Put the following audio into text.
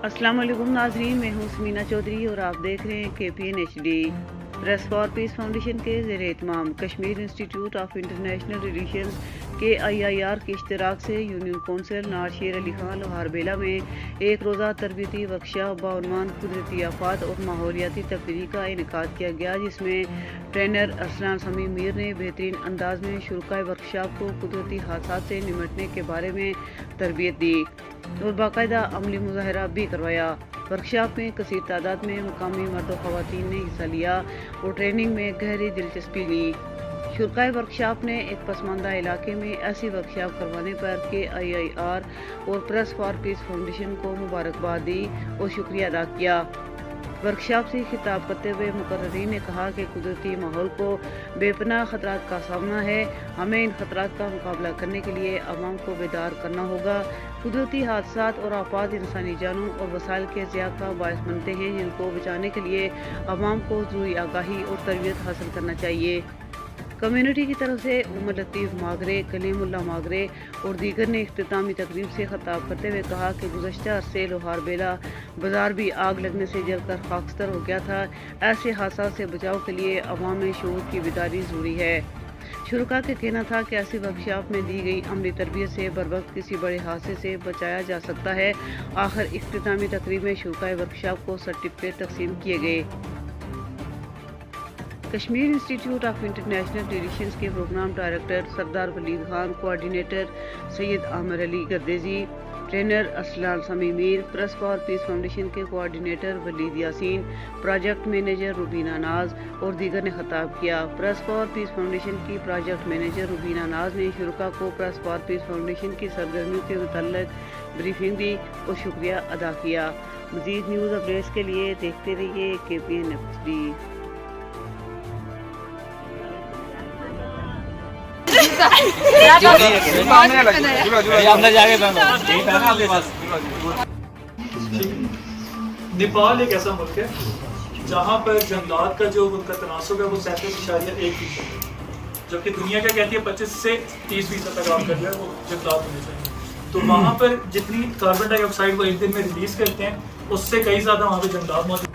अस्सलाम वालेकुम नाज़रीन, मैं हूँ समीना चौधरी और आप देख रहे हैं KPN HD। Press for peace foundation के ज़ेर-ए-इत्माम Kashmir institute of international relations KIIR के इश्तराक से यूनियन कौंसिल नारशेर अली खान लोहारबेला में एक रोज़ा तरबियती वर्कशॉप बाउनवान कुदरती आफात और माहौलियाती तब्दीली का इनेकाद किया गया, जिसमें ट्रेनर अरसलान समी मीर ने बेहतरीन अंदाज में शुरकाए वर्कशॉप को कुदरती हादसा से निमटने के बारे में तरबियत दी और बाकायदा अमली मुजाहरा भी करवाया। वर्कशॉप में कसीर तादाद में मुकामी मर्द और ख़वातीन ने हिस्सा लिया और ट्रेनिंग में गहरी दिलचस्पी ली। शुरकाए वर्कशॉप ने एक पसमानदा इलाके में ऐसी वर्कशॉप करवाने पर KIIR और प्रेस फॉर पीस फाउंडेशन को मुबारकबाद दी और शुक्रिया अदा किया। वर्कशॉप से खिताब करते हुए मुकर्ररीन ने कहा कि कुदरती माहौल को बेपनाह खतरात का सामना है। हमें इन खतरात का मुकाबला करने के लिए अवाम को बेदार करना होगा। कुदरती हादसात और आफात इंसानी जानों और वसाइल के ज़िया का बायस बनते हैं, जिनको बचाने के लिए अवाम को ज़रूरी आगाही और तरबियत हासिल करना चाहिए। कम्युनिटी की तरफ से उमर लतीफ़ मागरे, कलीमुल्लाह मागरे और दीगर ने इख्तितामी तकरीब से खिताब करते हुए कहा कि गुज़श्ता अरसे लोहारबेला बाजार भी आग लगने से जलकर खाकस्तर हो गया था। ऐसे हादसा से बचाव के लिए अवाम में शऊर की बेदारी ज़रूरी है। शुरका का कहना था कि ऐसी वर्कशॉप में दी गई अमली तरबियत से बर वक्त किसी बड़े हादसे से बचाया जा सकता है। आखिर इख्तितामी तकरीब में शुरकाए वर्कशॉप को सर्टिफिकेट तकसीम किए गए। Kashmir institute of international relations के programme director Sardar Waleed Khan, coordinator Syed Aamir Ali Gardezi, trainer Arsalan Sami Mir, press for peace foundation के coordinator Waleed Yaseen, project manager Rubina Naz और दीगर ने खिताब किया। प्रेस फॉर पीस फाउंडेशन की प्रोजेक्ट मैनेजर रुबीना नाज ने शुरका को प्रेस फॉर पीस फाउंडेशन की सरगर्मियों के मुताल्लिक ब्रीफिंग दी और शुक्रिया अदा किया। मज़ीद न्यूज़ अपडेट्स के लिए देखते रहिए KPN HD। नेपाल एक ऐसा मुल्क है जहाँ पर जंगलात का जो उनका तनासब है वो 37.1% है, जबकि दुनिया क्या कहती है 25 से 30% तक आप कर जो है वो जंगलात होने चाहिए। तो वहाँ पर जितनी कार्बन डाइऑक्साइड वो एक दिन में रिलीज करते हैं उससे कई ज़्यादा वहाँ पे जंगलात मौजूद